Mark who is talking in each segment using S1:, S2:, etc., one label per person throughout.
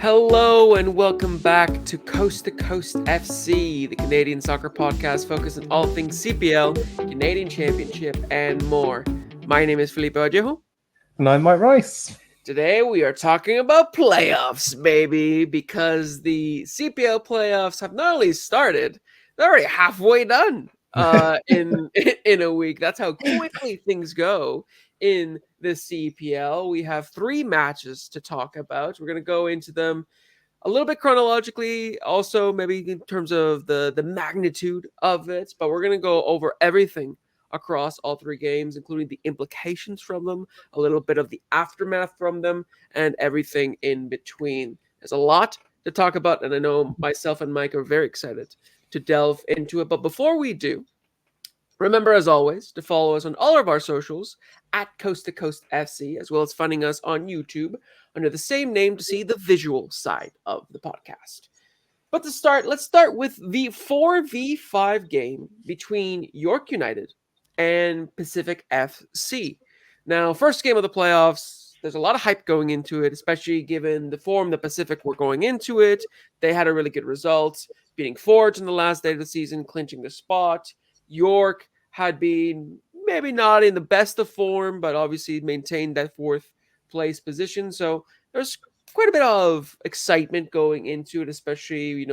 S1: Hello and welcome back to Coast FC, the Canadian soccer podcast focused on all things CPL, Canadian Championship, and more. My name is Felipe and
S2: I'm Mike Rice.
S1: Today we are talking about playoffs, baby, because the CPL playoffs have not only started, they're already halfway done in a week. That's how quickly things go in the CPL. We have 3 matches to talk about. We're going to go into them a little bit chronologically, also maybe in terms of the magnitude of it, but we're going to go over everything across all 3 games, including the implications from them, a little bit of the aftermath from them, and everything in between. There's a lot to talk about, and I know myself and Mike are very excited to delve into it. But before we do, remember, as always, to follow us on all of our socials at Coast to Coast FC, as well as finding us on YouTube under the same name to see the visual side of the podcast. But to start, let's start with the 4v5 game between York United and Pacific FC. Now, first game of the playoffs, there's a lot of hype going into it, especially given the form the Pacific were going into it. They had a really good result, beating Forge in the last day of the season, clinching the spot. York had been maybe not in the best of form, but obviously maintained that 4th place position. So there's quite a bit of excitement going into it, especially,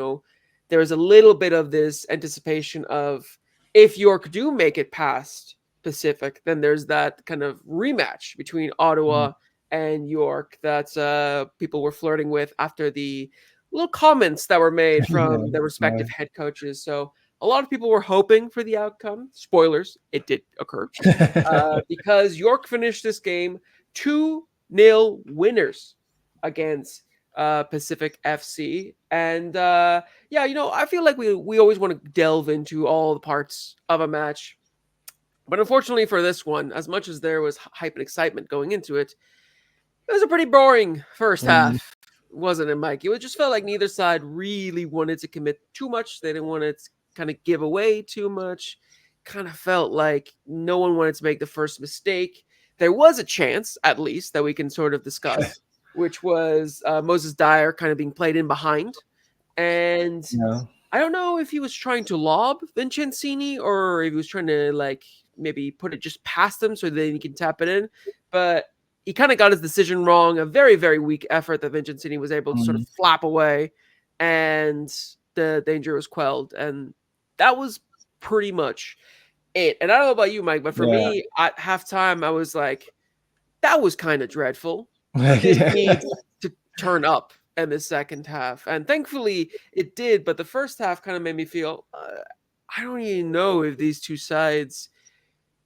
S1: there was a little bit of this anticipation of if York do make it past Pacific, then there's that kind of rematch between Ottawa and York that people were flirting with after the little comments that were made from their respective head coaches. So a lot of people were hoping for the outcome. Spoilers, it did occur. Because York finished this game 2-0 winners against Pacific FC. And I feel like we always want to delve into all the parts of a match. But unfortunately for this one, as much as there was hype and excitement going into it, it was a pretty boring first half, wasn't it, Mike? It just felt like neither side really wanted to commit too much. They didn't want to kind of give away too much. Kind of felt like no one wanted to make the first mistake. There was a chance, at least, that we can sort of discuss, which was Moses Dyer kind of being played in behind. And I don't know if he was trying to lob Vincencini or if he was trying to maybe put it just past him so then he can tap it in. But he kind of got his decision wrong. A very, very weak effort that Vincencini was able to sort of flap away, and the danger was quelled. And that was pretty much it. And I don't know about you, Mike, but for me, at halftime, I was like, that was kind of dreadful. It needs to turn up in the second half. And thankfully, it did. But the first half kind of made me feel, I don't even know if these two sides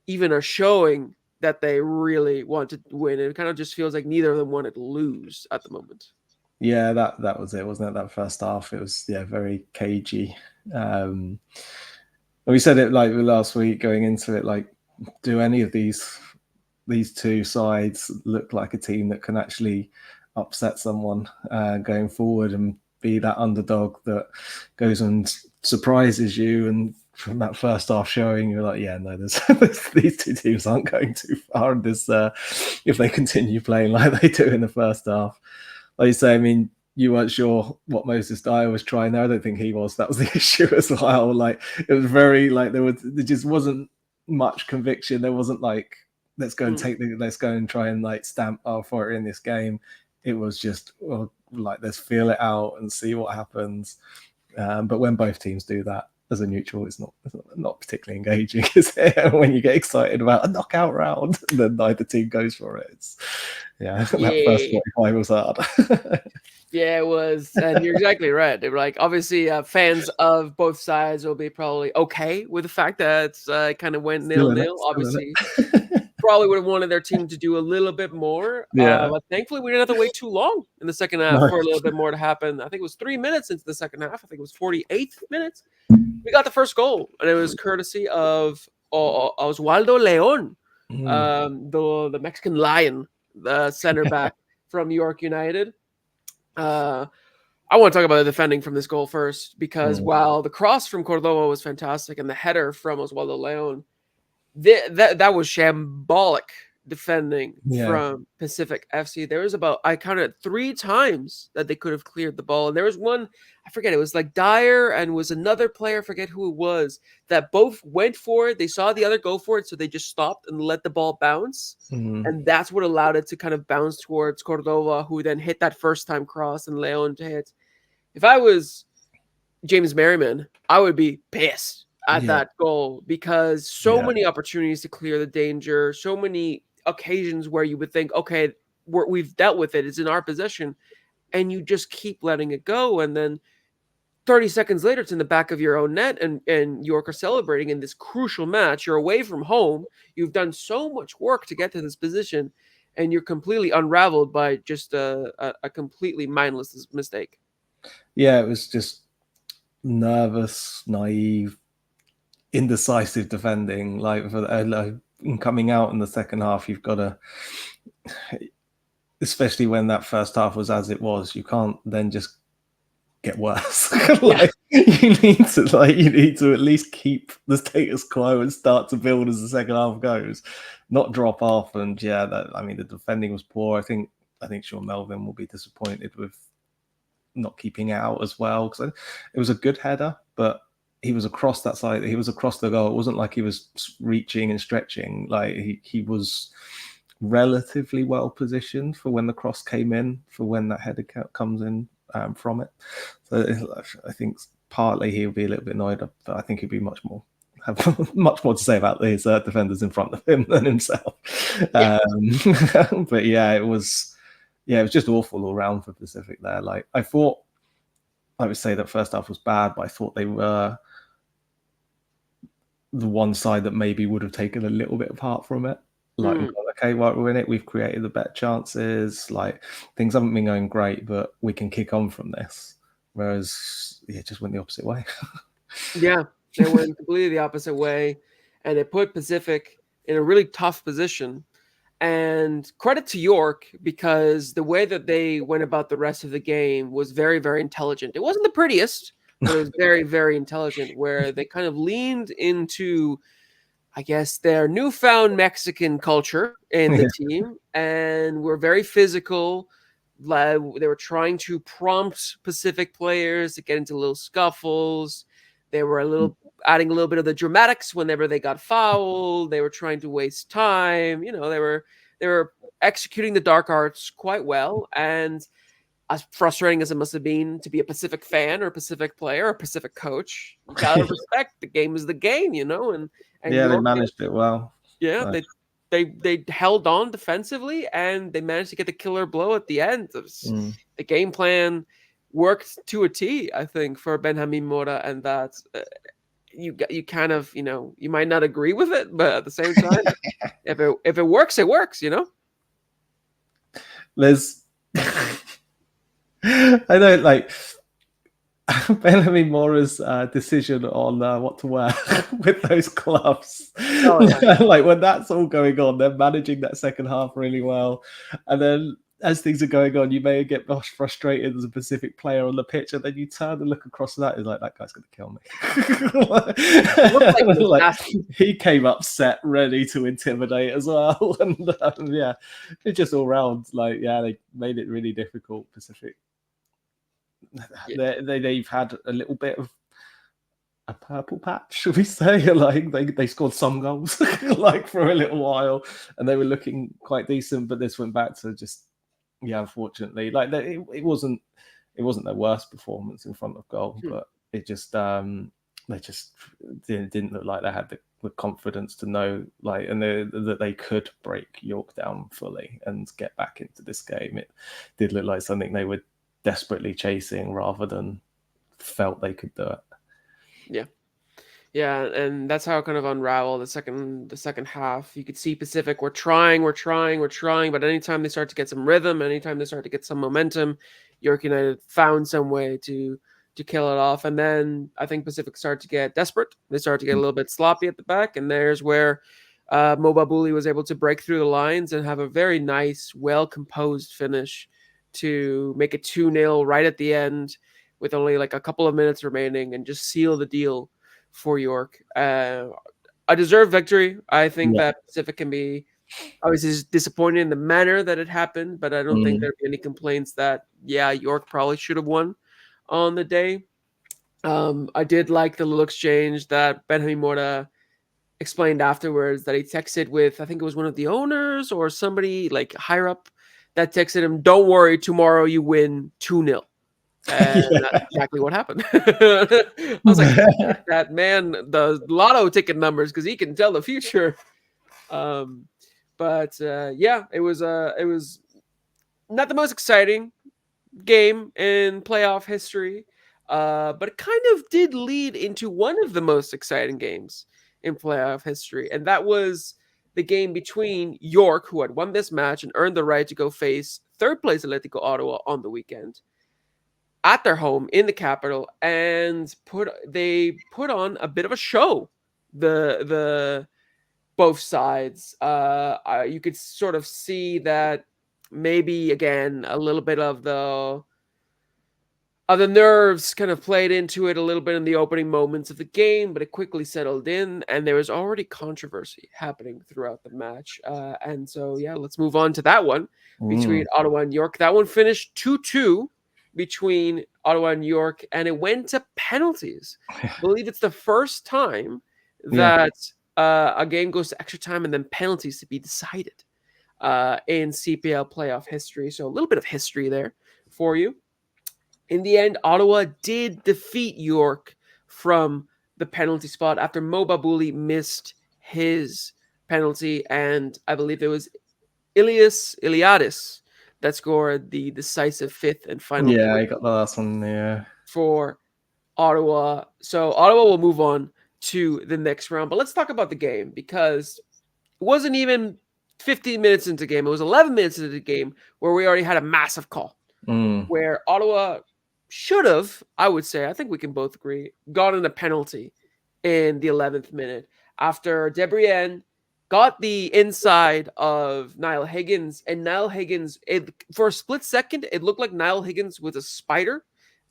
S1: even are showing that they really want to win. It kind of just feels like neither of them wanted to lose at the moment.
S2: Yeah, that was it, wasn't it? That first half, it was very cagey. We said it like last week going into it, like, do any of these two sides look like a team that can actually upset someone going forward and be that underdog that goes and surprises you? And from that first half showing, you're like, yeah, no, these two teams aren't going too far in this if they continue playing like they do in the first half. Like you say, I mean, you weren't sure what Moses Dyer was trying there. I don't think he was. That was the issue as well. Like, it was very there just wasn't much conviction. There wasn't like, let's go and try and stamp our authority in this game. It was just let's feel it out and see what happens. But when both teams do that as a neutral, it's not particularly engaging, is it? When you get excited about a knockout round, then neither team goes for it. That first 45 was hard.
S1: Yeah, it was. And you're exactly right. They were like, obviously, fans of both sides will be probably okay with the fact that it kind of went 0-0. Obviously, probably would have wanted their team to do a little bit more. But thankfully, we didn't have to wait too long in the second half for a little bit more to happen. I think it was 3 minutes into the second half. I think it was 48th minutes. We got the first goal, and it was courtesy of Oswaldo Leon, the Mexican Lion, the center back from York United. I want to talk about the defending from this goal first, because while the cross from Cordova was fantastic and the header from Oswaldo Leon, that was shambolic defending
S2: Yeah.
S1: from Pacific FC. There was about, I counted 3 times that they could have cleared the ball. And there was one, I forget, it was like Dyer and was another player, I forget who it was, that both went for it. They saw the other go for it, so they just stopped and let the ball bounce. And that's what allowed it to kind of bounce towards Cordova, who then hit that first time cross and Leon to hit. If I was James Merriman, I would be pissed at that goal, because so many opportunities to clear the danger, so many occasions where you would think, okay, we've dealt with it, it's in our possession, and you just keep letting it go. And then 30 seconds later, it's in the back of your own net, and York are celebrating in this crucial match. You're away from home. You've done so much work to get to this position, and you're completely unraveled by just a completely mindless mistake.
S2: Yeah, it was just nervous, naive, indecisive defending. Like coming out in the second half, you've got to, especially when that first half was as it was, you can't then just get worse. You need to at least keep the status quo and start to build as the second half goes, not drop off. And the defending was poor. I think Sean Melvin will be disappointed with not keeping it out as well, because it was a good header, but he was across that side. He was across the goal. It wasn't like he was reaching and stretching. Like he was relatively well positioned for when the cross came in, for when that header comes in from it. So I think partly he'll be a little bit annoyed, but I think he'll be have much more to say about these defenders in front of him than himself. But it was just awful all round for Pacific there. Like, I would say that first half was bad, but I thought they were the one side that maybe would have taken a little bit apart from it. Like, okay, right, we're in it. We've created the better chances. Like, things haven't been going great, but we can kick on from this. Whereas, it just went the opposite way.
S1: Yeah, they went completely the opposite way, and it put Pacific in a really tough position. And credit to York, because the way that they went about the rest of the game was very, very intelligent. It wasn't the prettiest, but it was very, very intelligent, where they kind of leaned into, I guess, their newfound Mexican culture in the team, and were very physical. They were trying to prompt Pacific players to get into little scuffles. They were adding a little bit of the dramatics whenever they got fouled. They were trying to waste time. They were executing the dark arts quite well. And as frustrating as it must have been to be a Pacific fan or a Pacific player or a Pacific coach, you gotta respect the game is the game, and
S2: they managed it well.
S1: Yeah, they held on defensively, and they managed to get the killer blow at the end. The game plan worked to a T, I think, for Benjamin Mora, and that you kind of, you might not agree with it, but at the same time, if it works, it works,
S2: There's I don't like Benjamin Mora's decision on what to wear with those gloves. Like, when that's all going on, they're managing that second half really well, and then as things are going on, you may get frustrated as a Pacific player on the pitch, and then you turn and look across that, and like, that guy's going to kill me. Like, he came upset, ready to intimidate as well, and it's just all round. Like, they made it really difficult. Pacific. They've had a little bit of a purple patch, should we say? Like, they scored some goals like for a little while, and they were looking quite decent, but this went back to just unfortunately, like, it wasn't their worst performance in front of goal, but it just they just didn't look like they had the confidence to know, like, and that they could break York down fully and get back into this game. It did look like something they were desperately chasing rather than felt they could do it.
S1: Yeah, and that's how it kind of unraveled the second half. You could see Pacific were trying, but anytime they start to get some rhythm, anytime they start to get some momentum, York United found some way to kill it off. And then I think Pacific started to get desperate. They started to get a little bit sloppy at the back, and there's where Mo Babuli was able to break through the lines and have a very nice, well-composed finish to make it 2-0 right at the end with only like a couple of minutes remaining, and just seal the deal for York. A deserved victory. I think that Pacific can be I was just disappointed in the manner that it happened, but I don't think
S2: Mm.
S1: there'd be any complaints that, yeah, York probably should have won on the day. I did like the little exchange that Ben Hamimura explained afterwards that he texted with, I think it was one of the owners or somebody like higher up that texted him, "Don't worry, tomorrow you win 2-0." And that's
S2: Yeah.
S1: exactly what happened. I was like, that man does lotto ticket numbers because he can tell the future. Um, but yeah, it was not the most exciting game in playoff history, but it kind of did lead into one of the most exciting games in playoff history, and that was the game between York, who had won this match and earned the right to go face third place Atletico Ottawa on the weekend at their home in the capital, and they put on a bit of a show. The both sides. You could sort of see that maybe again a little bit of the nerves kind of played into it a little bit in the opening moments of the game, but it quickly settled in, and there was already controversy happening throughout the match. And so, yeah, let's move on to that one between
S2: Mm.
S1: Ottawa and York. That one finished 2-2 between Ottawa and York, and it went to penalties. I believe it's the first time
S2: Yeah.
S1: that a game goes to extra time and then penalties to be decided in CPL playoff history. So a little bit of history there for you. In the end, Ottawa did defeat York from the penalty spot after Mo Babuli missed his penalty, and I believe it was Iliadis that scored the decisive fifth and final
S2: Yeah,
S1: point
S2: I got the last one. Yeah.
S1: for Ottawa. So Ottawa will move on to the next round. But let's talk about the game because it wasn't even 15 minutes into the game. It was 11 minutes into the game where we already had a massive call
S2: Mm.
S1: where Ottawa should have, I would say, I think we can both agree, gotten a penalty in the 11th minute after Debrienne got the inside of Niall Higgins, and Niall Higgins, for a split second, it looked like Niall Higgins was a spider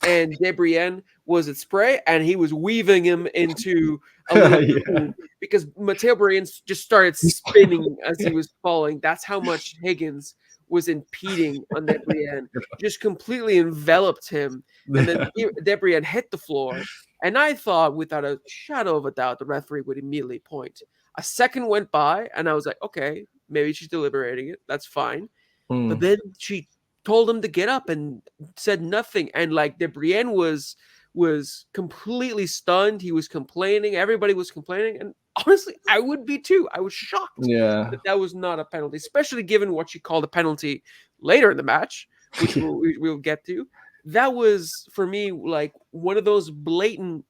S1: and Debrienne was its prey, and he was weaving him into a little
S2: Yeah.
S1: cocoon because Mateo Brienne just started spinning as he was falling. That's how much Higgins was impeding on Debrienne, just completely enveloped him. And then Debrienne hit the floor. And I thought, without a shadow of a doubt, the referee would immediately point. A second went by, and I was like, okay, maybe she's deliberating it. That's fine. But
S2: Mm.
S1: then she told him to get up and said nothing. And like Debrienne was completely stunned. He was complaining. Everybody was complaining. And honestly, I would be too. I was shocked
S2: Yeah.
S1: that was not a penalty, especially given what she called a penalty later in the match, which we'll get to. That was for me like one of those blatant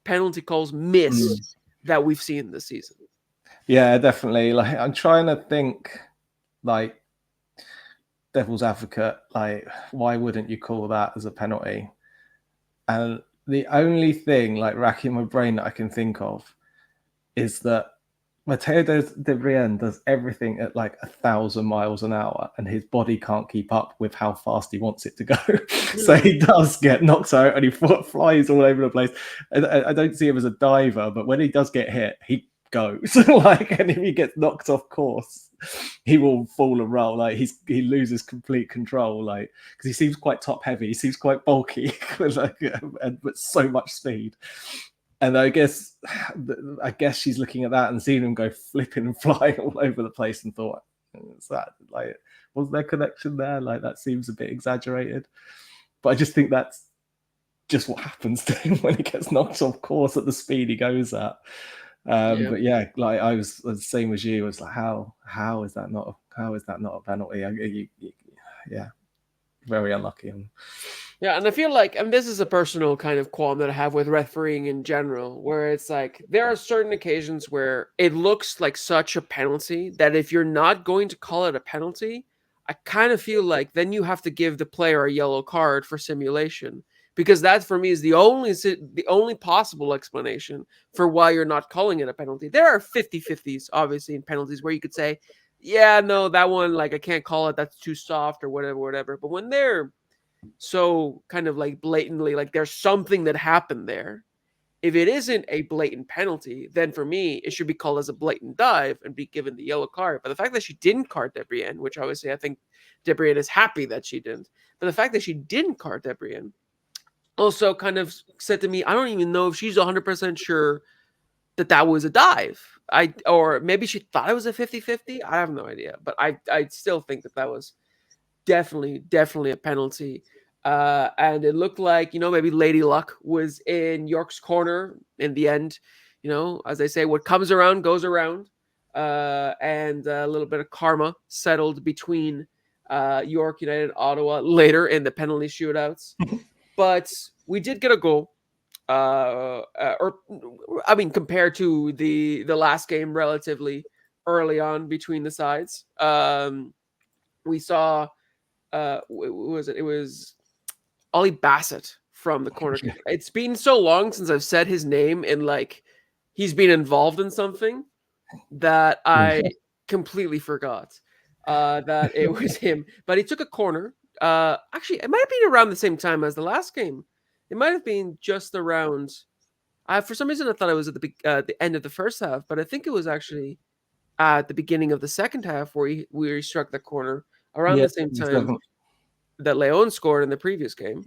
S1: penalty calls missed that we've seen this season.
S2: Yeah, definitely. Like, I'm trying to think, like, devil's advocate, like, why wouldn't you call that as a penalty? And the only thing, like, racking my brain that I can think of is that Mateo de Brienne does everything at like 1,000 miles an hour, and his body can't keep up with how fast he wants it to go. So he does get knocked out, and he flies all over the place. I don't see him as a diver, but when he does get hit, he goes. Like, and if he gets knocked off course, he will fall and roll. Like, he loses complete control. Like, because he seems quite top heavy, he seems quite bulky, like, but so much speed. And I guess she's looking at that and seeing him go flipping and flying all over the place and thought, is that like, was there connection there? Like, that seems a bit exaggerated. But I just think that's just what happens to him when he gets knocked off course at the speed he goes at. But yeah, like, I was the same as you. I was like, how is that not a penalty? Yeah, very unlucky.
S1: Yeah, and I feel like, and this is a personal kind of qualm that I have with refereeing in general, where it's like there are certain occasions where it looks like such a penalty that if you're not going to call it a penalty, I kind of feel like then you have to give the player a yellow card for simulation, because that for me is the only possible explanation for why you're not calling it a penalty. There are 50-50s obviously in penalties where you could say, yeah, no, that one, like, I can't call it, that's too soft or whatever. But when they're so kind of like blatantly like there's something that happened there, If it isn't a blatant penalty, then for me, it should be called as a blatant dive and be given the yellow card. But the fact that she didn't card Debrienne, which obviously I think Debrienne is happy that she didn't, but the fact that she didn't card Debrienne also kind of said to me, I don't even know if she's 100% sure that was a dive. Or maybe she thought it was a 50-50. I have no idea. But I still think that was definitely a penalty. And it looked like, maybe Lady Luck was in York's corner in the end. As they say, what comes around goes around. And a little bit of karma settled between York United and Ottawa later in the penalty shootouts. But we did get a goal. Compared to the last game, relatively early on between the sides. We saw what was it? It was Ollie Bassett from the corner kick. It's been so long since I've said his name and he's been involved in something that I completely forgot that it was him. But he took a corner. Actually, it might have been around the same time as the last game. It might have been just around. For some reason, I thought it was at the end of the first half, but I think it was actually at the beginning of the second half where he struck the corner around the same time that Leon scored in the previous game.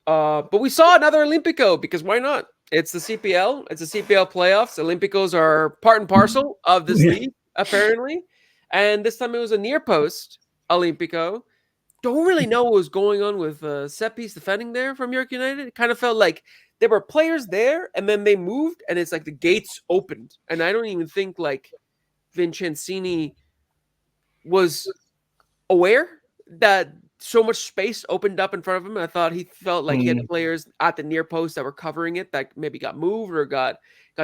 S1: But we saw another Olympico because why not? It's the CPL. It's the CPL playoffs. Olimpicos are part and parcel of this league, apparently. And this time it was a near post Olympico. Don't really know what was going on with set piece defending there from York United. It kind of felt like there were players there and then they moved and it's like the gates opened. And I don't even think Vincenzini was aware that so much space opened up in front of him. I thought he felt like he had players at the near post that were covering it that maybe got moved or got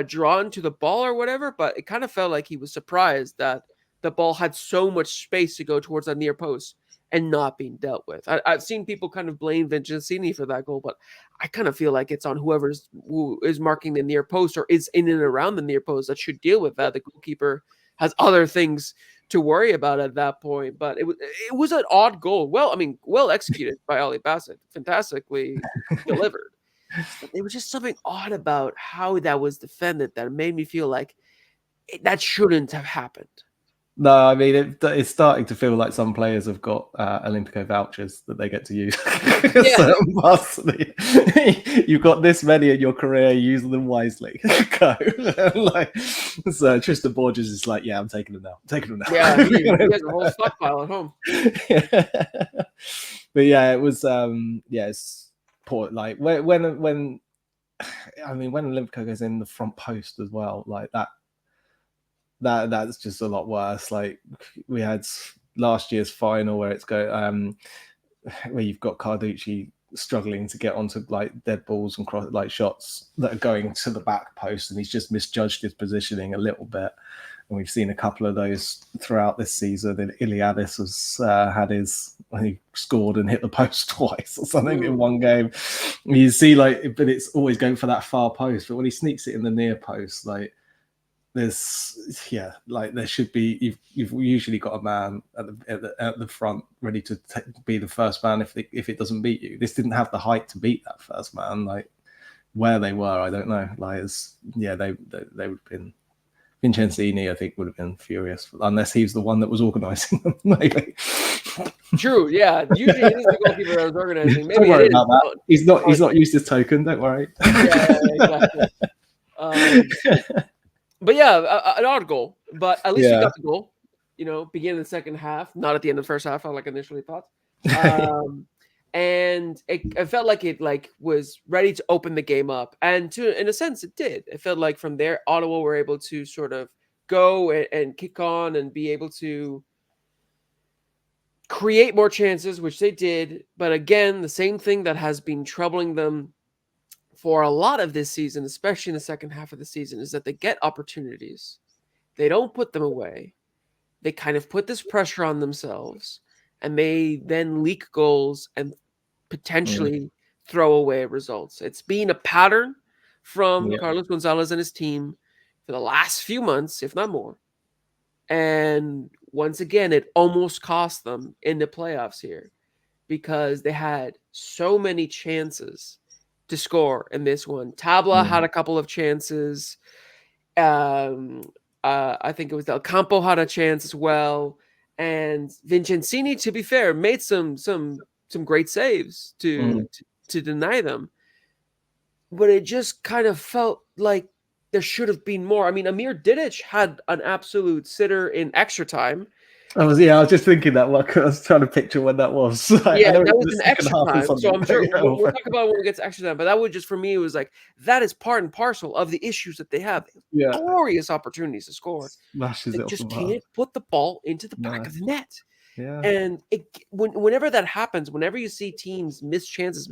S1: drawn to the ball or whatever. But it kind of felt like he was surprised that the ball had so much space to go towards that near post and not being dealt with. I've seen people kind of blame Vincenzini for that goal, but I kind of feel like it's on who is marking the near post or is in and around the near post that should deal with that. The goalkeeper has other things to worry about at that point. But it was an odd goal. Well executed by Ollie Bassett. Fantastically delivered. But there was just something odd about how that was defended that made me feel like that shouldn't have happened.
S2: No, I mean, it's starting to feel like some players have got Olympico vouchers that they get to use. You've got this many in your career, use them wisely. Go. So Tristan Borges is like, yeah, I'm taking them now.
S1: Yeah, he has a whole stockpile at home.
S2: But yeah, it was, it's poor. Like when Olympico goes in the front post as well, like that's just a lot worse. Like we had last year's final where where you've got Carducci struggling to get onto like dead balls and shots that are going to the back post, and he's just misjudged his positioning a little bit. And we've seen a couple of those throughout this season. And Iliadis he scored and hit the post twice or something in one game. You see, but it's always going for that far post. But when he sneaks it in the near post, there should be. You've usually got a man at the front ready to be the first man if it doesn't beat you. This didn't have the height to beat that first man. Like where they were, I don't know. They would have been. Vincenzini, I think, would have been furious unless he's the one that was organising them. Maybe.
S1: True. Yeah. Usually it is the goalkeeper that was organising. Maybe
S2: don't worry about that. He's not used his token. Don't worry.
S1: Yeah, exactly. But yeah, an odd goal. But at least we got the goal. Beginning of the second half, not at the end of the first half, like initially thought. And it felt like it was ready to open the game up, and in a sense it did. It felt like from there Ottawa were able to sort of go and kick on and be able to create more chances, which they did. But again, the same thing that has been troubling them for a lot of this season, especially in the second half of the season, is that they get opportunities, they don't put them away, they kind of put this pressure on themselves, and they then leak goals and potentially throw away results. It's been a pattern from Carlos Gonzalez and his team for the last few months, if not more. And once again, it almost cost them in the playoffs here because they had so many chances to score in this one. Tabla had a couple of chances. I think it was Del Campo had a chance as well, and Vincenzini, to be fair, made some great saves to deny them. But it just kind of felt like there should have been more. I mean, Amir Didic had an absolute sitter in extra time.
S2: I was just thinking that. Like, I was trying to picture when that was. Like,
S1: Yeah,
S2: I know
S1: that
S2: it
S1: was
S2: the
S1: an
S2: second
S1: extra
S2: half or
S1: time. So
S2: something.
S1: I'm sure
S2: Yeah,
S1: we'll talk about it when we get to extra time. But that would just, for me, it was like, that is part and parcel of the issues that they have.
S2: yeah,
S1: Glorious opportunities to score.
S2: smashes
S1: They
S2: it off the
S1: just
S2: bar.
S1: can't put the ball into the back of the net.
S2: Yeah,
S1: And whenever that happens, whenever you see teams miss chances,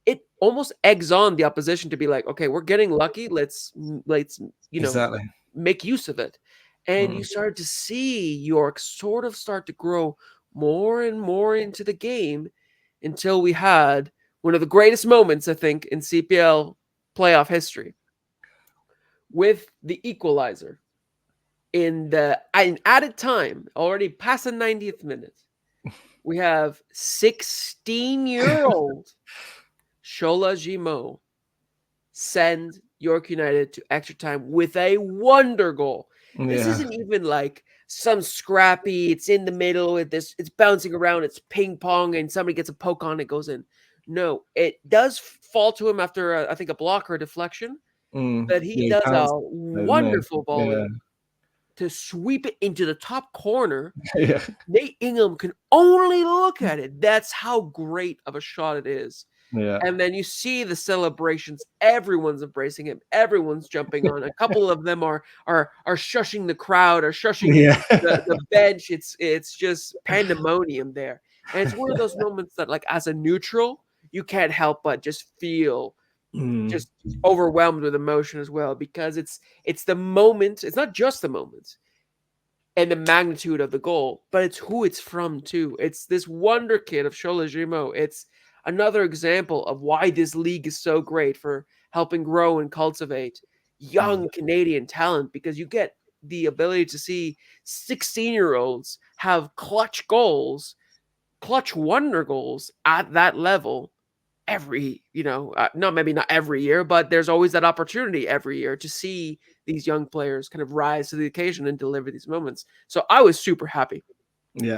S1: it almost eggs on the opposition to be like, okay, we're getting lucky. Let's
S2: exactly.
S1: make use of it. And you started to see York sort of start to grow more and more into the game until we had one of the greatest moments, I think, in CPL playoff history with the equalizer in added time, already past the 90th minute. We have 16-year-old Shola Jimo send York United to extra time with a wonder goal. This isn't even like some scrappy, it's in the middle, it's bouncing around, it's ping pong, and somebody gets a poke on it, goes in. No, it does fall to him after, I think, a block or a deflection, but he does a wonderful volley to sweep it into the top corner.
S2: Yeah.
S1: Nate Ingham can only look at it. That's how great of a shot it is.
S2: Yeah.
S1: And then you see the celebrations. Everyone's embracing him. Everyone's jumping on. A couple of them are shushing the crowd, or shushing the bench. It's just pandemonium there. And it's one of those moments that, like, as a neutral, you can't help but just feel just overwhelmed with emotion as well, because it's the moment. It's not just the moment and the magnitude of the goal, but it's who it's from too. It's this wonder kid of Shola Jimo. It's another example of why this league is so great for helping grow and cultivate young Canadian talent, because you get the ability to see 16-year-olds have clutch goals, clutch wonder goals at that level every, not every year, but there's always that opportunity every year to see these young players kind of rise to the occasion and deliver these moments. So I was super happy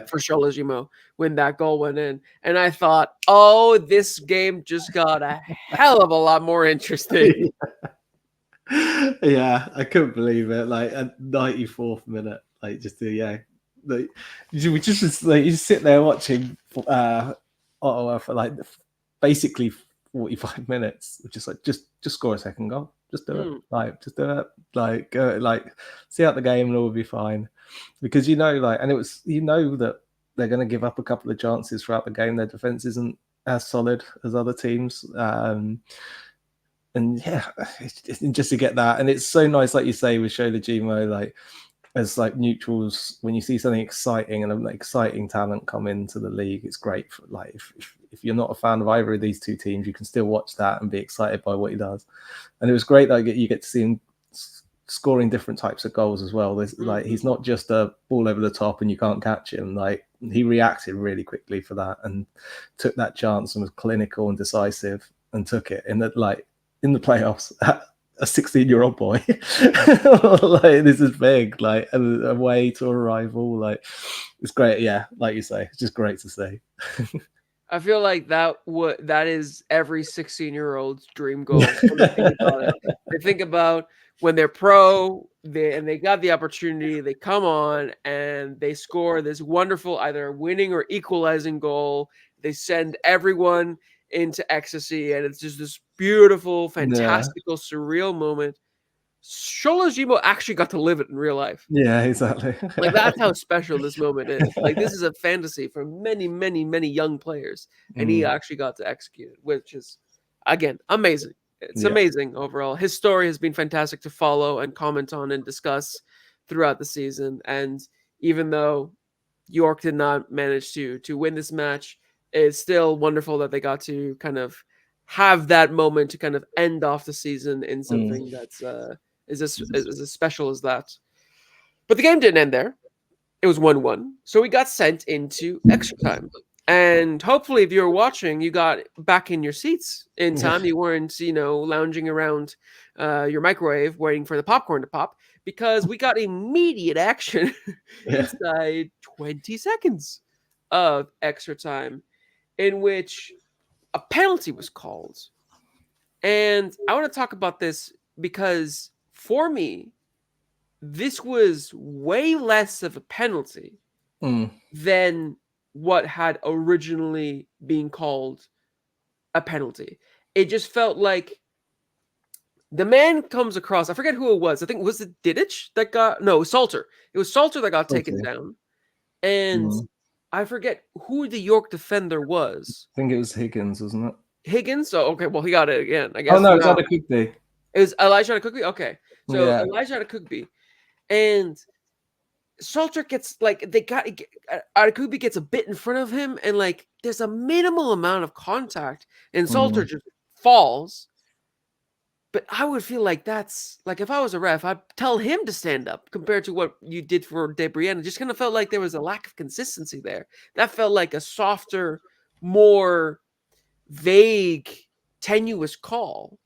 S1: for Shola Jimo when that goal went in. And I thought, oh, this game just got a hell of a lot more interesting.
S2: Yeah, I couldn't believe it. Like, at 94th minute, like, just like, you just sit there watching Ottawa for like basically 45 minutes, just like just score a second goal, just do it, like, just do it, like, go, like, see out the game and all will be fine, because and it was, that they're going to give up a couple of chances throughout the game. Their defense isn't as solid as other teams, and just to get that, and it's so nice, like you say, with Shola Jimo, like, as like neutrals, when you see something exciting and an exciting talent come into the league, it's great for, like, if you're not a fan of either of these two teams, you can still watch that and be excited by what he does. And it was great that you get to see him scoring different types of goals as well. There's like, he's not just a ball over the top and you can't catch him. Like, he reacted really quickly for that and took that chance and was clinical and decisive and took it in the playoffs. A 16-year-old boy, like, this is big, like, away to a rival, like, it's great. Yeah, like you say, it's just great to see.
S1: I feel like that is every 16-year-old's dream goal. When they think about it, they think about when they're pro, they got the opportunity, they come on and they score this wonderful either winning or equalizing goal. They send everyone into ecstasy, and it's just this beautiful, fantastical, surreal moment. Shola Jimo actually got to live it in real life.
S2: Yeah, exactly.
S1: Like, that's how special this moment is. Like, this is a fantasy for many, many, many young players, and he actually got to execute it, which is, again, amazing. It's amazing overall. His story has been fantastic to follow and comment on and discuss throughout the season. And even though York did not manage to win this match, it's still wonderful that they got to kind of have that moment to kind of end off the season in something that's is as special as that. But the game didn't end there. It was 1-1. So we got sent into extra time. And hopefully, if you were watching, you got back in your seats in time. You weren't, lounging around your microwave waiting for the popcorn to pop, because we got immediate action inside 20 seconds of extra time, in which a penalty was called. And I want to talk about this because for me, this was way less of a penalty than what had originally been called a penalty. It just felt like the man comes across, I forget who it was. I think, was it Didic that got, no, it was Salter. It was Salter that got taken down. And I forget who the York defender was.
S2: I think it was Higgins, wasn't it?
S1: Higgins? Oh, okay. Well, he got it again, I guess.
S2: Oh, no, it's Adekugbe.
S1: It was Elijah Adekugbe? Okay. So
S2: Yeah.
S1: Elijah Adekugbe. And Salter gets, Adekugbe gets a bit in front of him, and, there's a minimal amount of contact, and Salter just falls. But I would feel like that's, if I was a ref, I'd tell him to stand up compared to what you did for Debrienne. It just kind of felt like there was a lack of consistency there. That felt like a softer, more vague, tenuous call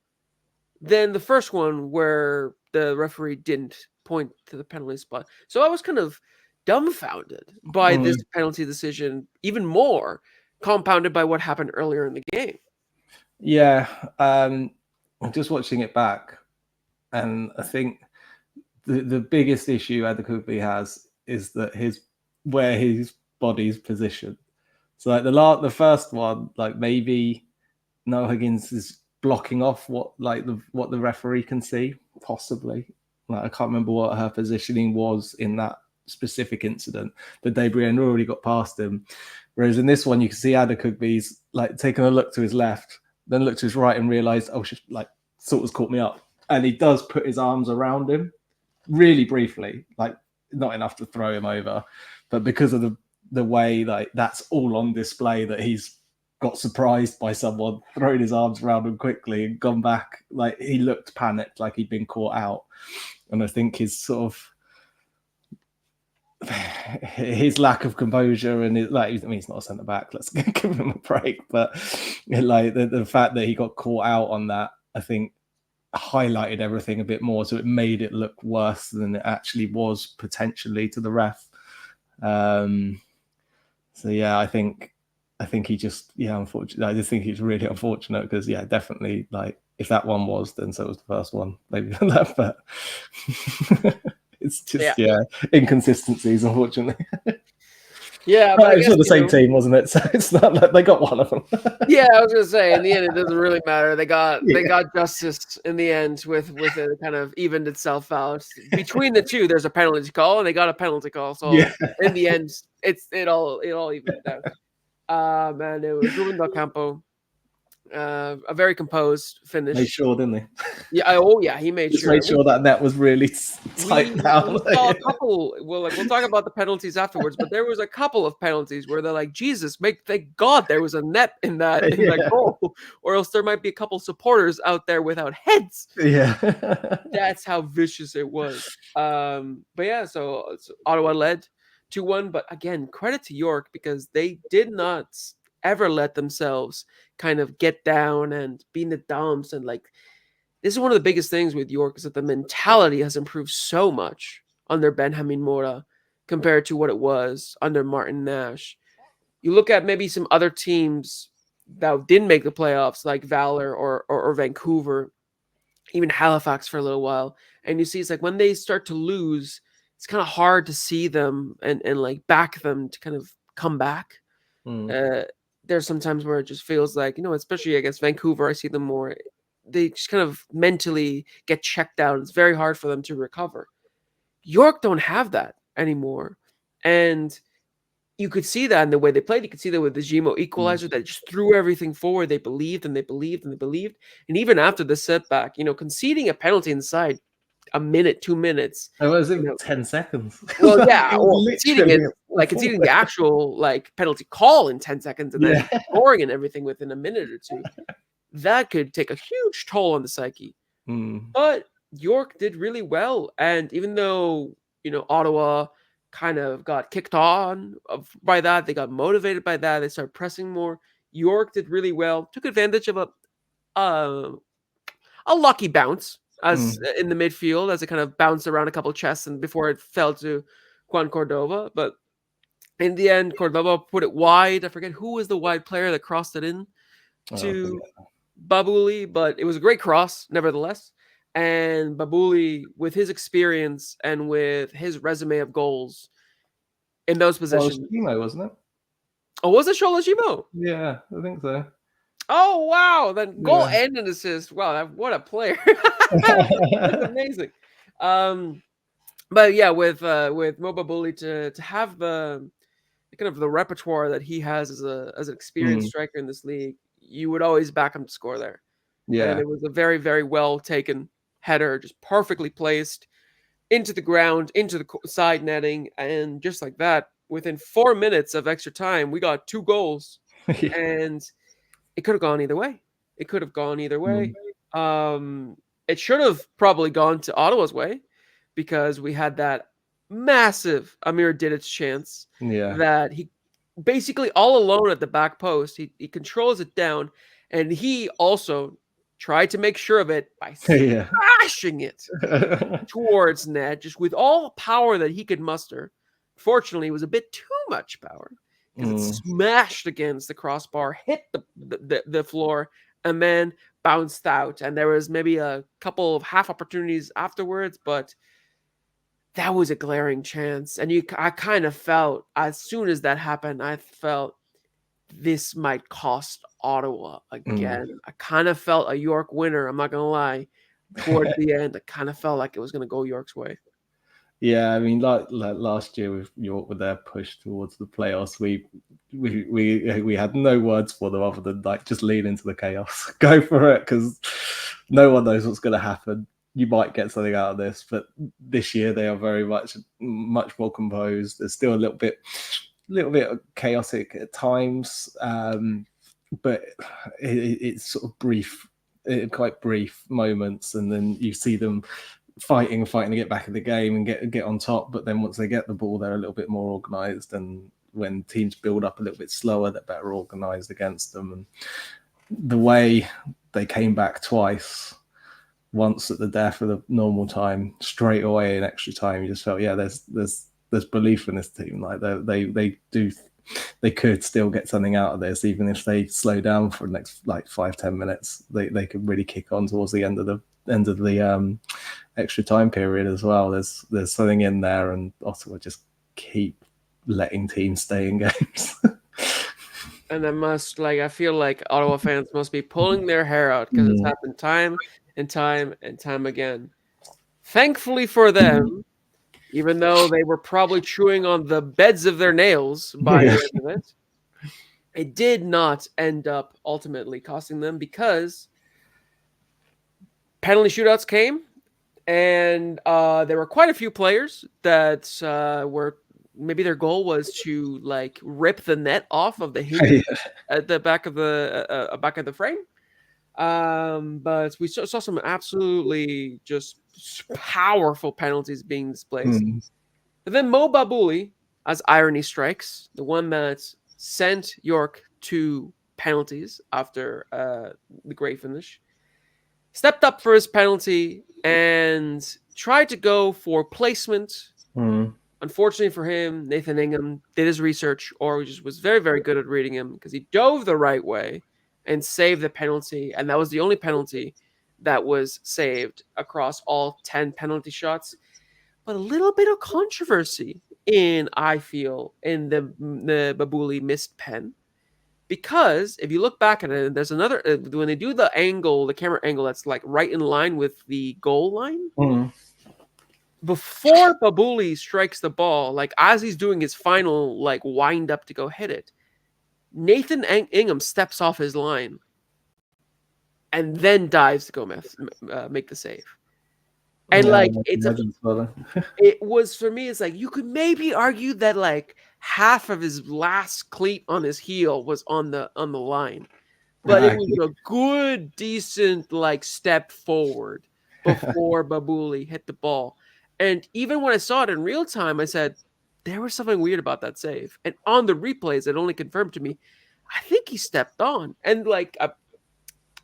S1: than the first one where the referee didn't point to the penalty spot. So I was kind of dumbfounded by this penalty decision, even more compounded by what happened earlier in the game.
S2: Yeah. Just watching it back, and I think the biggest issue Adekugbe has is that where his body's positioned. So the first one, maybe Noah Higgins is blocking off what the referee can see, possibly. I can't remember what her positioning was in that specific incident, but Debrienne already got past him. Whereas in this one, you can see Adekugbe's taking a look to his left, then looked to his right and realised, Salter's caught me up. And he does put his arms around him really briefly, not enough to throw him over. But because of the way that's all on display, that he's got surprised by someone, thrown his arms around him quickly and gone back. He looked panicked, like he'd been caught out. And I think his sort of his lack of composure and he's not a centre back. Let's give him a break. But the fact that he got caught out on that, I think, highlighted everything a bit more. So it made it look worse than it actually was potentially to the ref. So yeah, I think he just, unfortunately, I just think he's really unfortunate because definitely if that one was, then so was the first one, maybe that, but it's just inconsistencies, unfortunately.
S1: Yeah,
S2: but it's for the same team, wasn't it? So it's not like they got one of them.
S1: Yeah, I was gonna say, in the end, it doesn't really matter. They got justice in the end with it kind of evened itself out. Between the two, there's a penalty call, and they got a penalty call. So in the end, it all evened out. Man, it was Ruben Del Campo. A very composed finish.
S2: Made sure, didn't they?
S1: Yeah. He made sure.
S2: Made sure that net was really tight down.
S1: We saw a couple. We'll talk about the penalties afterwards, but there was a couple of penalties where they're like, Jesus, thank God there was a net in that goal, or else there might be a couple supporters out there without heads.
S2: Yeah,
S1: that's how vicious it was. But yeah, so Ottawa led 2-1. But again, credit to York because they did not ever let themselves kind of get down and be in the dumps. And this is one of the biggest things with York is that the mentality has improved so much under Benjamin Mora compared to what it was under Martin Nash. You look at maybe some other teams that didn't make the playoffs, like Valor or Vancouver, even Halifax for a little while, and you see it's when they start to lose, it's kind of hard to see them and back them to kind of come back. There's some times where it just feels like, especially against Vancouver, I see them more. They just kind of mentally get checked out. It's very hard for them to recover. York don't have that anymore. And you could see that in the way they played. You could see that with the Gimo equalizer that just threw everything forward. They believed and they believed and they believed. And even after the setback, conceding a penalty inside a minute, 2 minutes.
S2: It was 10 seconds.
S1: Well, yeah, conceding the actual penalty call in 10 seconds and then scoring and everything within a minute or two. That could take a huge toll on the psyche. But York did really well. And even though, Ottawa kind of got kicked on by that. They got motivated by that. They started pressing more. York did really well, took advantage of a lucky bounce as in the midfield as it kind of bounced around a couple chests and before it fell to Juan Cordova. But in the end, Cordova put it wide. I forget who was the wide player that crossed it in to Babuli, but it was a great cross, nevertheless. And Babuli, with his experience and with his resume of goals in those positions.
S2: Shimo, wasn't it?
S1: Oh, was it Sholashimo?
S2: Yeah, I think so.
S1: Oh, wow. Then goal and an assist. Wow, what a player. That's amazing. But yeah, with Mo Babuli to have the kind of the repertoire that he has as an experienced striker in this league, you would always back him to score there.
S2: Yeah.
S1: And it was a very, very well taken header, just perfectly placed into the ground, into the side netting. And just like that, within 4 minutes of extra time, we got 2 goals. And it could have gone either way. It could have gone either way. It should have probably gone to Ottawa's way because we had that massive Amir Didich chance that he basically all alone at the back post. He controls it down, and he also tried to make sure of it by smashing it towards net, just with all the power that he could muster. Fortunately, it was a bit too much power because it smashed against the crossbar, hit the floor, and then bounced out. And there was maybe a couple of half opportunities afterwards, but that was a glaring chance. And I kind of felt, as soon as that happened, I felt this might cost Ottawa again. I kind of felt a York winner, I'm not going to lie. Towards the end, I kind of felt like it was going to go York's way.
S2: Yeah, I mean, like last year with York with their push towards the playoffs, we had no words for them other than like just lean into the chaos, go for it, because no one knows what's going to happen. You might get something out of this, but this year they are very much more composed. There's still a little bit chaotic at times, but it's sort of brief, quite brief moments, and then you see them fighting to get back in the game and get on top. But then once they get the ball, they're a little bit more organized, and when teams build up a little bit slower, they're better organized against them. And the way they came back twice, once at the death of the normal time, straight away in extra time, you just felt, there's belief in this team. Like they could still get something out of this, even if they slow down for the next like 5-10 minutes. They could really kick on towards the end of the extra time period as well. There's something in there, and Ottawa just keep letting teams stay in games.
S1: And I feel like Ottawa fans must be pulling their hair out because it's happened time and time and time again. Thankfully for them, even though they were probably chewing on the beds of their nails by the end of it, it did not end up ultimately costing them, because penalty shootouts came, and there were quite a few players that were, maybe their goal was to like rip the net off of the hinge at the back of the frame. But we saw some absolutely just powerful penalties being displayed. But then Mo Babuli, as irony strikes, the one that sent York to penalties after the great finish, stepped up for his penalty and tried to go for placement. Unfortunately for him, Nathan Ingham did his research, or just was very, very good at reading him, because he dove the right way and saved the penalty. And that was the only penalty that was saved across all 10 penalty shots. But a little bit of controversy I feel, in the Babuli missed pen. Because if you look back at it, there's another, when they do the camera angle that's like right in line with the goal line, before Babuli strikes the ball, like as he's doing his final like wind up to go hit it, Nathan Ingham steps off his line and then dives to go make the save. And it was, for me, it's like, you could maybe argue that like half of his last cleat on his heel was on the line, but it was a good, decent like step forward before Babuli hit the ball. And even when I saw it in real time, I said, there was something weird about that save. And on the replays, it only confirmed to me, I think he stepped on. And like,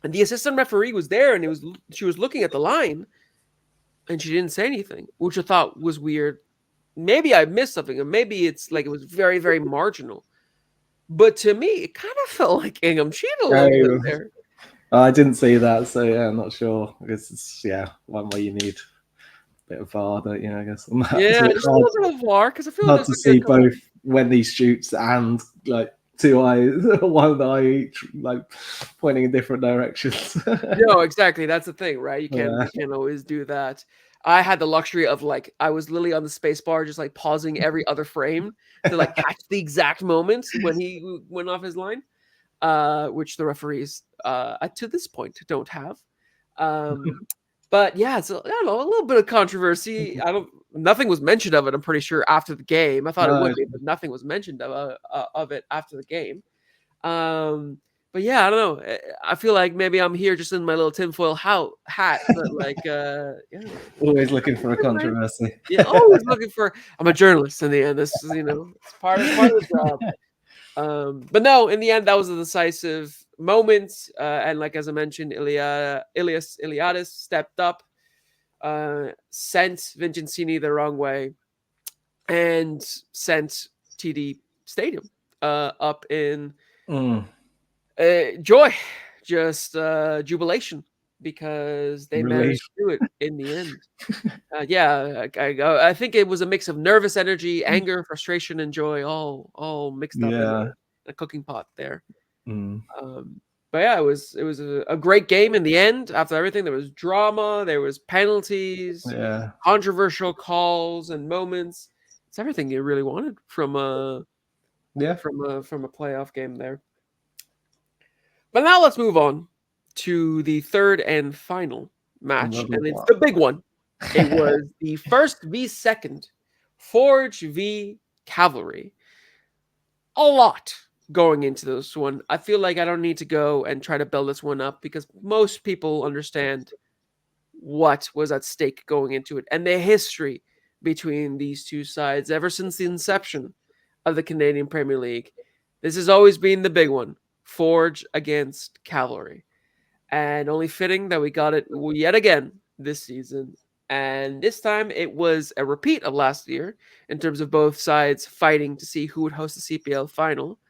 S1: and the assistant referee was there, and she was looking at the line, and she didn't say anything, which I thought was weird. Maybe I missed something, or maybe it's like it was very, very marginal. But to me, it kind of felt like Ingham cheated a little bit there.
S2: I didn't see that, so yeah, I'm not sure. I guess it's one way you need a bit of VAR, don't you? I guess.
S1: Yeah, just a little bit of VAR, because I feel
S2: hard to see both when he shoots and like two eyes, one eye each, like pointing in different directions.
S1: No, exactly. That's the thing, right? You can't always do that. I had the luxury of like I was literally on the space bar, just like pausing every other frame to like catch the exact moment when he went off his line, which the referees to this point don't have. But yeah, so I don't know, a little bit of controversy. Nothing was mentioned of it. I'm pretty sure after the game. I thought it would be, but nothing was mentioned of it after the game. But yeah, I don't know. I feel like maybe I'm here just in my little tinfoil hat, but like,
S2: always looking for a controversy.
S1: Yeah, always looking for. I'm a journalist in the end. This is, it's part of the job. But no, in the end, that was a decisive moment. And like as I mentioned, Iliadis stepped up, sent Vincenzini the wrong way, and sent TD Stadium up in joy, just jubilation, because they managed to do it in the end. I think it was a mix of nervous energy, anger, frustration, and joy, all mixed up in a cooking pot there. But yeah, it was a great game in the end. After everything, there was drama, there was penalties, controversial calls and moments. It's everything you really wanted from a playoff game there. But now let's move on to the third and final match, and it's the big one. It was the first v second, Forge v Cavalry. A lot going into this one. I feel like I don't need to go and try to build this one up, because most people understand what was at stake going into it and the history between these two sides ever since the inception of the Canadian Premier League. This has always been the big one. Forge against Cavalry. And only fitting that we got it yet again this season. And this time it was a repeat of last year in terms of both sides fighting to see who would host the CPL final.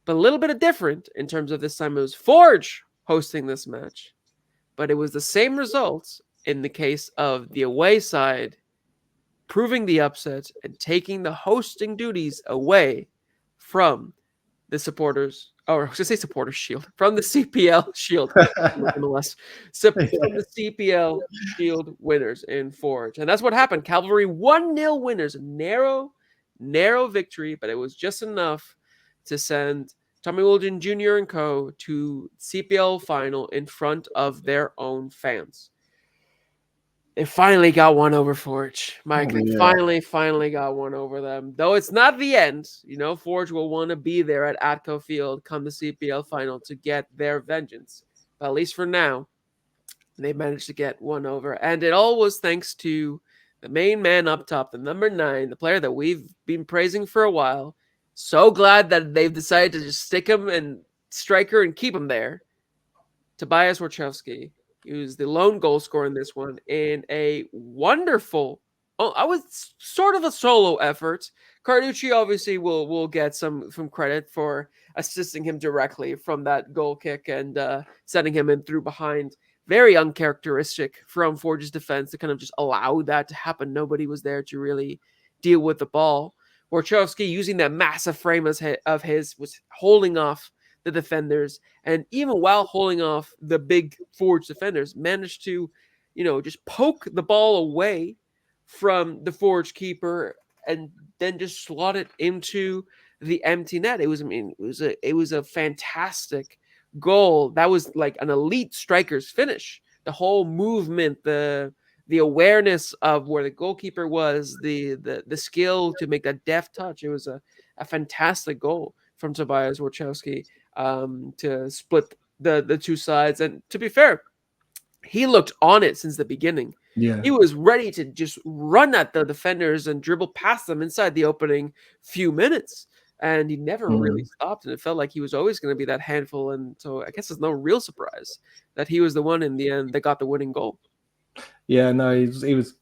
S1: But a little bit of different in terms of this time it was Forge hosting this match. But it was the same results in the case of the away side proving the upset and taking the hosting duties away from the supporters, or I should say supporters shield, from the CPL shield, nonetheless, from the CPL shield winners in Forge. And that's what happened. Cavalry 1-0 winners, narrow victory, but it was just enough to send Tommy Wilden Jr. and co. to CPL final in front of their own fans. They finally got one over Forge, Mike. They finally got one over them. Though it's not the end. Forge will want to be there at Atco Field come the CPL final to get their vengeance. But at least for now, they managed to get one over. And it all was thanks to the main man up top, the number 9, the player that we've been praising for a while. So glad that they've decided to just stick him and striker and keep him there. Tobias Warchowski. He was the lone goal scorer in this one in a wonderful, I was sort of a solo effort. Carducci obviously will get some credit for assisting him directly from that goal kick and sending him in through behind. Very uncharacteristic from Forge's defense to kind of just allow that to happen. Nobody was there to really deal with the ball. Warchowski, using that massive frame of his, was holding off the defenders, and even while holding off the big Forge defenders, managed to, just poke the ball away from the Forge keeper and then just slot it into the empty net. It was a fantastic goal. That was like an elite striker's finish. The whole movement, the awareness of where the goalkeeper was, the skill to make that deft touch. It was a fantastic goal from Tobias Warchowski. To split the two sides. And to be fair, he looked on it since the beginning.
S2: Yeah.
S1: He was ready to just run at the defenders and dribble past them inside the opening few minutes. And he never really
S2: Mm.
S1: stopped, and it felt like he was always going to be that handful. And so I guess it's no real surprise that he was the one in the end that got the winning goal.
S2: Yeah, no, he was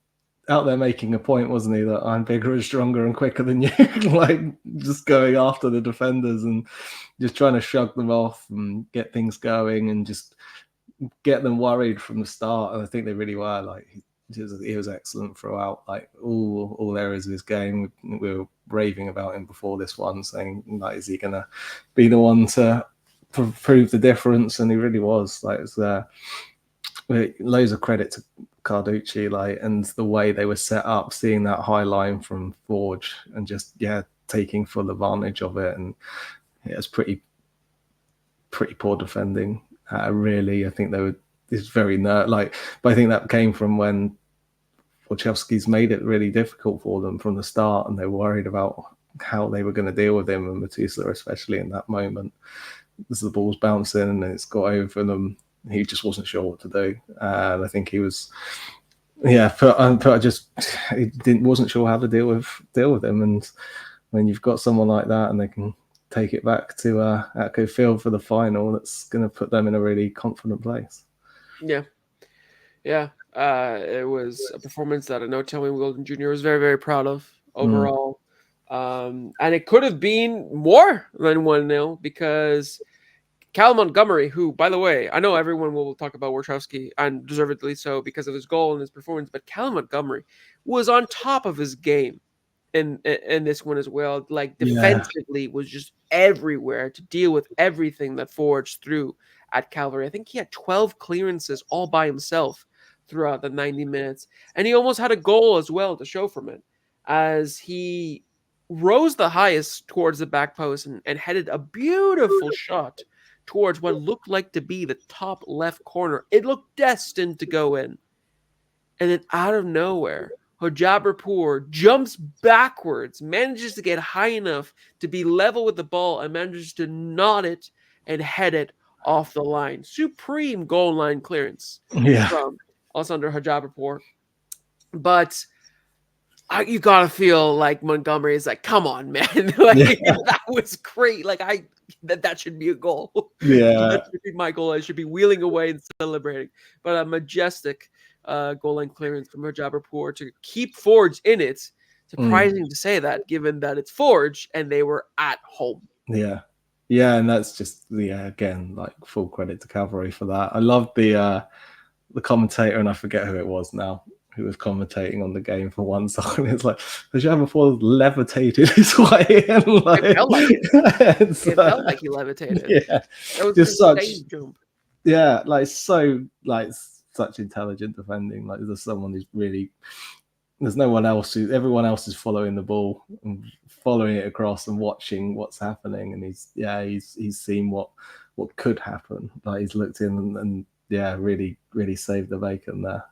S2: out there making a point, wasn't he? That I'm bigger and stronger and quicker than you. Like just going after the defenders and just trying to shrug them off and get things going and just get them worried from the start. And I think they really were. Like he was excellent throughout. Like all areas of his game. We were raving about him before this one, saying like, is he gonna be the one to prove the difference? And he really was. Like it was loads of credit to Carducci, like, and the way they were set up, seeing that high line from Forge and just taking full advantage of it. And it was pretty poor defending. Really, I think they were. It's very but I think that came from when Wachowski's made it really difficult for them from the start, and they were worried about how they were going to deal with him, and Matusla especially in that moment, as the ball's bouncing and it's got over them. He just wasn't sure what to do, and I think he was, wasn't sure how to deal with him. And when you've got someone like that, and they can take it back to Atco Field for the final, that's going to put them in a really confident place.
S1: Yeah, it was a performance that I know Tommy Wilden Jr. was very, very proud of overall. And it could have been more than 1-0 because Cal Montgomery, who, by the way, I know everyone will talk about Warshawski, and deservedly so because of his goal and his performance, but Cal Montgomery was on top of his game in this one as well. Like defensively was just everywhere to deal with everything that Forge threw at Cavalry. I think he had 12 clearances all by himself throughout the 90 minutes. And he almost had a goal as well to show from it, as he rose the highest towards the back post and headed a beautiful shot towards what looked like to be the top left corner. It looked destined to go in. And then out of nowhere, Hojabrpour jumps backwards, manages to get high enough to be level with the ball, and manages to knot it and head it off the line. Supreme goal line clearance from Alessandro Hojabrpour. But you gotta feel like Montgomery is like, come on, man. That was great. Like that should be a goal. That should be my goal. I should be wheeling away and celebrating. But a majestic goal line clearance from Hojabrpour to keep Forge in it. Surprising to say that, given that it's Forge and they were at home.
S2: Yeah, and that's just again, like full credit to Cavalry for that. I love the commentator, and I forget who it was now, who was commentating on the game for one side. It's like the Jabbaford levitated his way in. Like,
S1: it felt like it. It felt like he levitated.
S2: Yeah,
S1: it was
S2: just
S1: such jump.
S2: Yeah, like such intelligent defending. Like there's someone who's really. There's no one else everyone else is following the ball and following it across and watching what's happening. And he's seen what could happen. Like he's looked in and really, really saved the bacon there.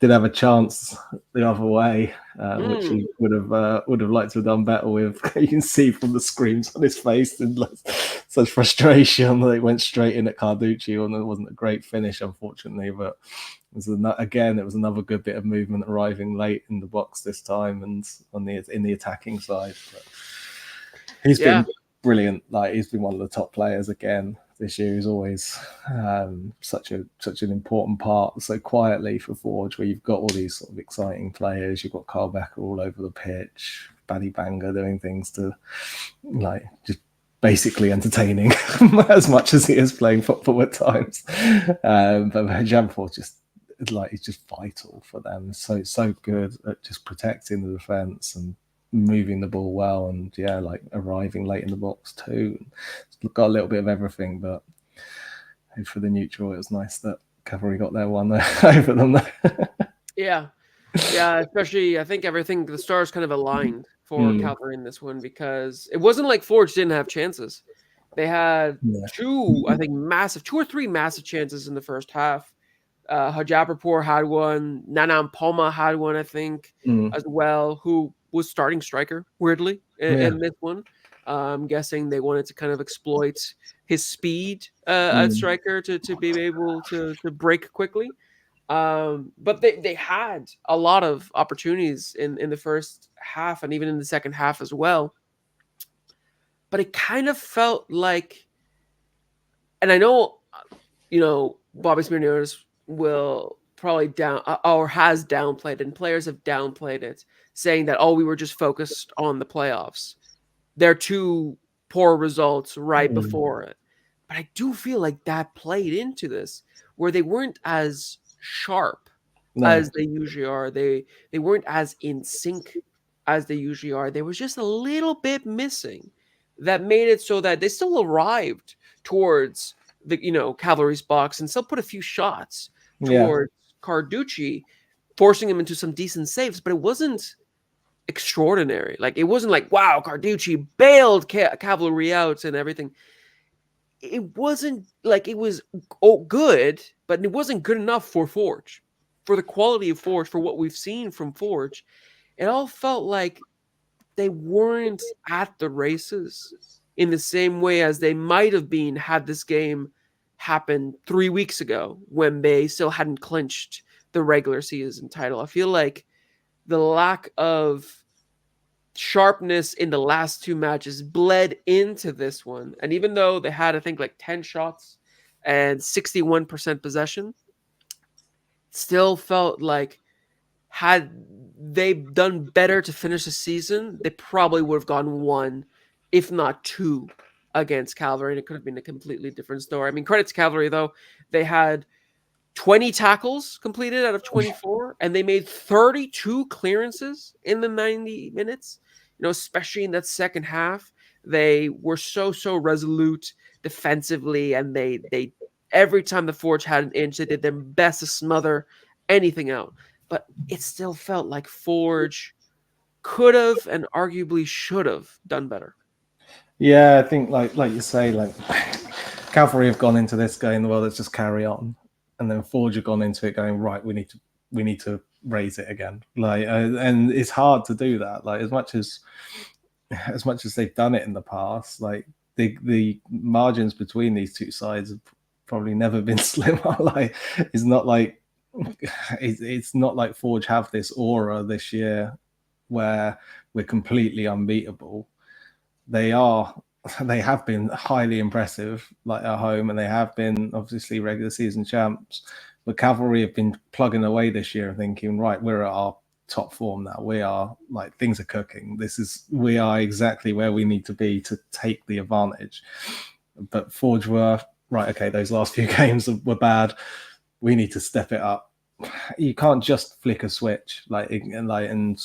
S2: Did have a chance the other way, which he would have liked to have done better with. You can see from the screams on his face and such frustration that it went straight in at Carducci, and it wasn't a great finish, unfortunately. But it was another good bit of movement arriving late in the box this time and in the attacking side. But he's been brilliant. Like he's been one of the top players again this year. He's always such an important part so quietly for Forge, where you've got all these sort of exciting players. You've got Carl Becker all over the pitch, Baddy Banger doing things to like just basically entertaining as much as he is playing football at times. But Jamford he's just vital for them. So good at just protecting the defense and moving the ball well, and like arriving late in the box too. It's got a little bit of everything, but for the neutral, it was nice that Cavalry got their one over them.
S1: Yeah, especially I think the stars kind of aligned for Cavalry in this one, because it wasn't like Forge didn't have chances. They had two or three massive chances in the first half. Hojabrpour had one. Nanam Poma had one, I think, as well, who was starting striker, weirdly, in this one. I'm guessing they wanted to kind of exploit his speed at striker to be able to break quickly. But they had a lot of opportunities in the first half and even in the second half as well. But it kind of felt like, and I know, Bobby Smearniers will probably down or has downplayed, and players have downplayed it, saying that, oh, we were just focused on the playoffs. Their two poor results right
S2: Mm.
S1: before it. But I do feel like that played into this, where they weren't as sharp
S2: No.
S1: as they usually are. They weren't as in sync as they usually are. There was just a little bit missing that made it so that they still arrived towards the Cavalry's box and still put a few shots
S2: Yeah.
S1: towards Carducci, forcing him into some decent saves, but it wasn't extraordinary. Like, it wasn't like, wow, Carducci bailed Cavalry out and everything. It wasn't like it was good, but it wasn't good enough for Forge, for the quality of Forge, for what we've seen from Forge. It all felt like they weren't at the races in the same way as they might have been had this game happened 3 weeks ago when they still hadn't clinched the regular season title. I feel like the lack of sharpness in the last two matches bled into this one. And even though they had, I think, like 10 shots and 61% possession, still felt like had they done better to finish the season, they probably would have gone one, if not two, against Cavalry. And it could have been a completely different story. I mean, credit to Cavalry, though. They had 20 tackles completed out of 24, and they made 32 clearances in the 90 minutes. Especially in that second half, they were so resolute defensively, and they every time the Forge had an inch, they did their best to smother anything out. But it still felt like Forge could have and arguably should have done better.
S2: Yeah, I think like you say, like Cavalry have gone into this going, well, let's just carry on, and then Forge have gone into it going, right, we need to raise it again. Like, and it's hard to do that. Like, as much as they've done it in the past, like the margins between these two sides have probably never been slimmer. Like, it's not like Forge have this aura this year where we're completely unbeatable. They have been highly impressive, like at home, and they have been obviously regular season champs. But Cavalry have been plugging away this year, thinking, right, we're at our top form now. We are like, things are cooking. We are exactly where we need to be to take the advantage. But Forge were right. Okay, those last few games were bad. We need to step it up. You can't just flick a switch, like you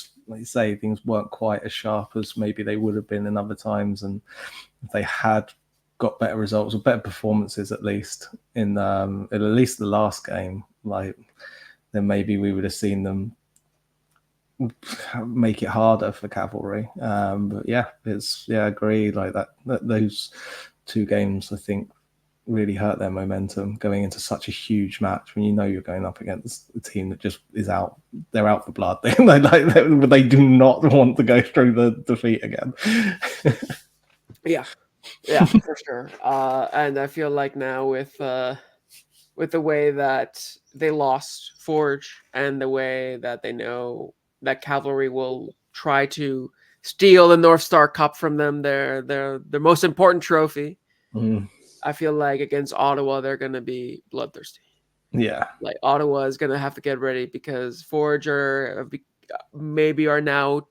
S2: say, things weren't quite as sharp as maybe they would have been in other times, and if they had got better results or better performances, at least in at least the last game, like, then maybe we would have seen them make it harder for Cavalry. But yeah, I agree. Like that those two games, I think, really hurt their momentum going into such a huge match when you're going up against a team that just is out. They're out for blood. They do not want to go through the defeat again.
S1: Yeah, for sure. And I feel like now with the way that they lost Forge and the way that they know that Cavalry will try to steal the North Star Cup from them, their most important trophy.
S2: Mm.
S1: I feel like against Ottawa, they're going to be bloodthirsty.
S2: Yeah.
S1: Like, Ottawa is going to have to get ready because Forge maybe are now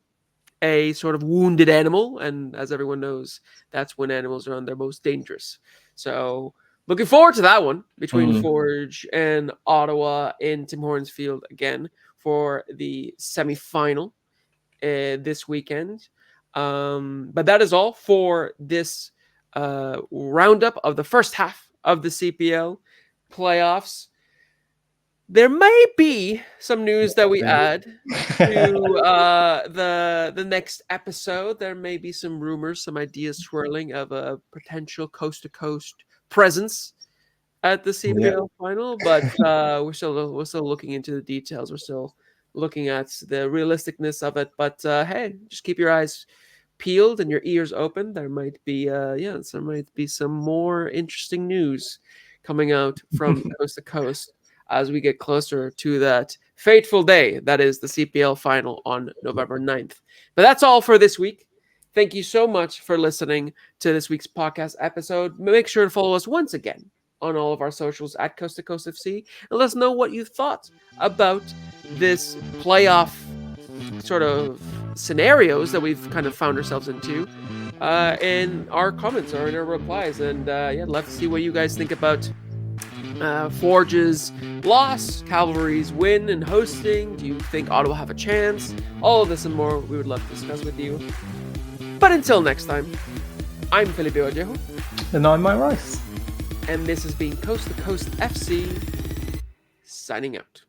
S1: a sort of wounded animal, and as everyone knows, that's when animals are on their most dangerous. So looking forward to that one between Forge and Ottawa in Tim Hortons Field again for the semifinal this weekend. But that is all for this roundup of the first half of the CPL playoffs. There may be some news that we add to the next episode. There may be some rumors, some ideas swirling of a potential coast to coast presence at the CPL final, but we're still looking into the details. We're still looking at the realisticness of it. But hey, just keep your eyes peeled and your ears open. There might be some more interesting news coming out from coast to coast. as we get closer to that fateful day that is the CPL final on November 9th. But that's all for this week. Thank you so much for listening to this week's podcast episode. Make sure to follow us once again on all of our socials at Coast to Coast FC and let us know what you thought about this playoff sort of scenarios that we've kind of found ourselves into in our comments or in our replies. And yeah, love to see what you guys think about Forge's loss, Cavalry's win and hosting. Do you think Ottawa have a chance? All of this and more we would love to discuss with you. But until next time, I'm Felipe Vallejo.
S2: And I'm Mike Rice.
S1: And this has been Coast to Coast FC, signing out.